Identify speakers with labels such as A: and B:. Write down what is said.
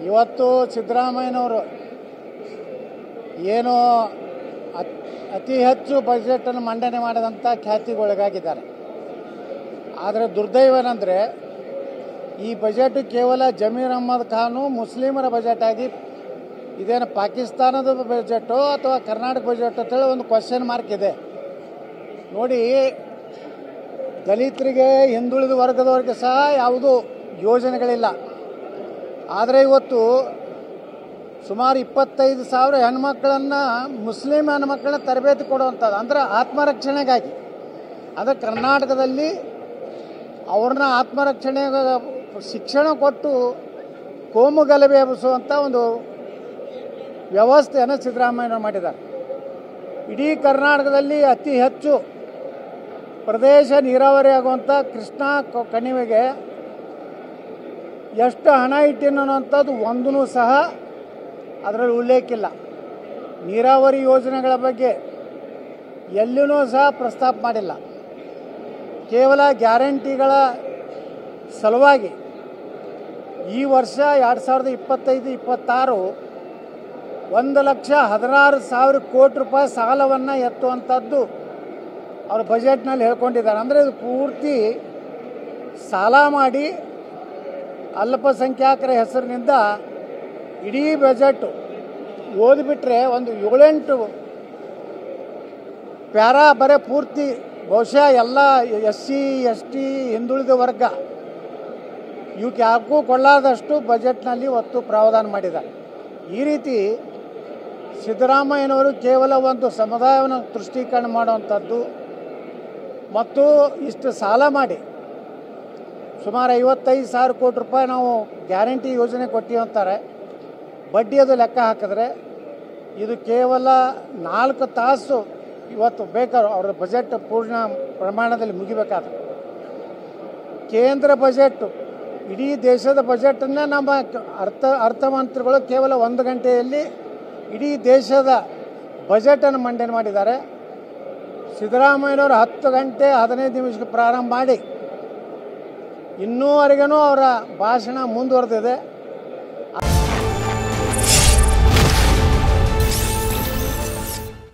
A: ಇವತ್ತು ಸಿದ್ದರಾಮಯ್ಯನವರು ಏನು ಅತಿ ಹೆಚ್ಚು ಬಜೆಟನ್ನು ಮಂಡನೆ ಮಾಡಿದಂಥ ಖ್ಯಾತಿಗೊಳಗಾಗಿದ್ದಾರೆ. ಆದರೆ ದುರ್ದೈವನೆಂದರೆ ಈ ಬಜೆಟ್ ಕೇವಲ ಜಮೀರ್ ಅಹ್ಮದ್ ಖಾನು ಮುಸ್ಲಿಮರ ಬಜೆಟ್ ಆಗಿ ಇದೇನು ಪಾಕಿಸ್ತಾನದ ಬಜೆಟು ಅಥವಾ ಕರ್ನಾಟಕ ಬಜೆಟ್ ಅಂತೇಳಿ ಒಂದು ಕ್ವಶನ್ ಮಾರ್ಕ್ ಇದೆ. ನೋಡಿ, ದಲಿತರಿಗೆ ಹಿಂದುಳಿದ ವರ್ಗದವರಿಗೆ ಸಹ ಯಾವುದೂ ಯೋಜನೆಗಳಿಲ್ಲ. ಆದರೆ ಇವತ್ತು ಸುಮಾರು 25,000 ಹೆಣ್ಮಕ್ಳನ್ನು ಮುಸ್ಲಿಂ ಹೆಣ್ಮಕ್ಳನ್ನ ತರಬೇತಿ ಕೊಡುವಂಥದ್ದು, ಅಂದರೆ ಆತ್ಮರಕ್ಷಣೆಗಾಗಿ. ಅಂದರೆ ಕರ್ನಾಟಕದಲ್ಲಿ ಅವ್ರನ್ನ ಆತ್ಮರಕ್ಷಣೆ ಶಿಕ್ಷಣ ಕೊಟ್ಟು ಕೋಮು ಗಲಭೆ ಎಬ್ಬಿಸುವಂಥ ಒಂದು ವ್ಯವಸ್ಥೆಯನ್ನು ಸಿದ್ದರಾಮಯ್ಯನವರು ಮಾಡಿದ್ದಾರೆ. ಇಡೀ ಕರ್ನಾಟಕದಲ್ಲಿ ಅತಿ ಹೆಚ್ಚು ಪ್ರದೇಶ ನೀರಾವರಿ ಆಗುವಂಥ ಕೃಷ್ಣಾ ಕಣಿವೆಗೆ ಎಷ್ಟು ಹಣ ಇಟ್ಟಿನ್ನುವಂಥದ್ದು ಒಂದೂ ಸಹ ಅದರಲ್ಲಿ ಉಲ್ಲೇಖಿಲ್ಲ. ನೀರಾವರಿ ಯೋಜನೆಗಳ ಬಗ್ಗೆ ಎಲ್ಲಿಯೂ ಸಹ ಪ್ರಸ್ತಾಪ ಮಾಡಿಲ್ಲ. ಕೇವಲ ಗ್ಯಾರಂಟಿಗಳ ಸಲುವಾಗಿ ಈ ವರ್ಷ 2025-26 1,16,000 ಕೋಟಿ ರೂಪಾಯಿ ಸಾಲವನ್ನು ಎತ್ತುವಂಥದ್ದು ಅವರು ಬಜೆಟ್ನಲ್ಲಿ ಹೇಳ್ಕೊಂಡಿದ್ದಾರೆ. ಅಂದರೆ ಇದು ಪೂರ್ತಿ ಸಾಲ ಮಾಡಿ ಅಲ್ಪಸಂಖ್ಯಾತರ ಹೆಸರಿನಿಂದ ಇಡೀ ಬಜೆಟು ಓದಿಬಿಟ್ರೆ ಒಂದು 7-8 ಪ್ಯಾರಾ ಬರೀ ಪೂರ್ತಿ ಬಹುಶಃ ಎಲ್ಲ SC ST ಹಿಂದುಳಿದ ವರ್ಗ ಇವಕ್ಕೆ ಯಾಕೂ ಕೊಳ್ಳಾದಷ್ಟು ಬಜೆಟ್ನಲ್ಲಿ ಒತ್ತು ಪ್ರಾವಧಾನ ಮಾಡಿದ್ದಾರೆ. ಈ ರೀತಿ ಸಿದ್ದರಾಮಯ್ಯನವರು ಕೇವಲ ಒಂದು ಸಮುದಾಯವನ್ನು ತುಷ್ಟೀಕರಣ ಮಾಡುವಂಥದ್ದು ಮತ್ತು ಇಷ್ಟು ಸಾಲ ಮಾಡಿ ಸುಮಾರು 55,000 ಕೋಟಿ ರೂಪಾಯಿ ನಾವು ಗ್ಯಾರಂಟಿ ಯೋಜನೆ ಕೊಟ್ಟಿವಿ ಅಂತಾರೆ. ಬಡ್ಡಿ ಅದು ಲೆಕ್ಕ ಹಾಕಿದ್ರೆ ಇದು ಕೇವಲ 4 ತಾಸು ಇವತ್ತು ಬೇಕಾದ್ರೆ ಅವ್ರ ಬಜೆಟ್ ಪೂರ್ಣ ಪ್ರಮಾಣದಲ್ಲಿ ಮುಗಿಬೇಕಾದ್ರೆ. ಕೇಂದ್ರ ಬಜೆಟ್ ಇಡೀ ದೇಶದ ಬಜೆಟನ್ನು ನಮ್ಮ ಅರ್ಥಮಂತ್ರಿಗಳು ಕೇವಲ 1 ಗಂಟೆಯಲ್ಲಿ ಇಡೀ ದೇಶದ ಬಜೆಟನ್ನು ಮಂಡನೆ ಮಾಡಿದ್ದಾರೆ. ಸಿದ್ದರಾಮಯ್ಯನವರು 10 ಗಂಟೆ 15 ನಿಮಿಷಕ್ಕೆ ಪ್ರಾರಂಭ ಮಾಡಿ ಇನ್ನೂವರೆಗೂ ಅವರ ಭಾಷಣ ಮುಂದುವರೆದಿದೆ.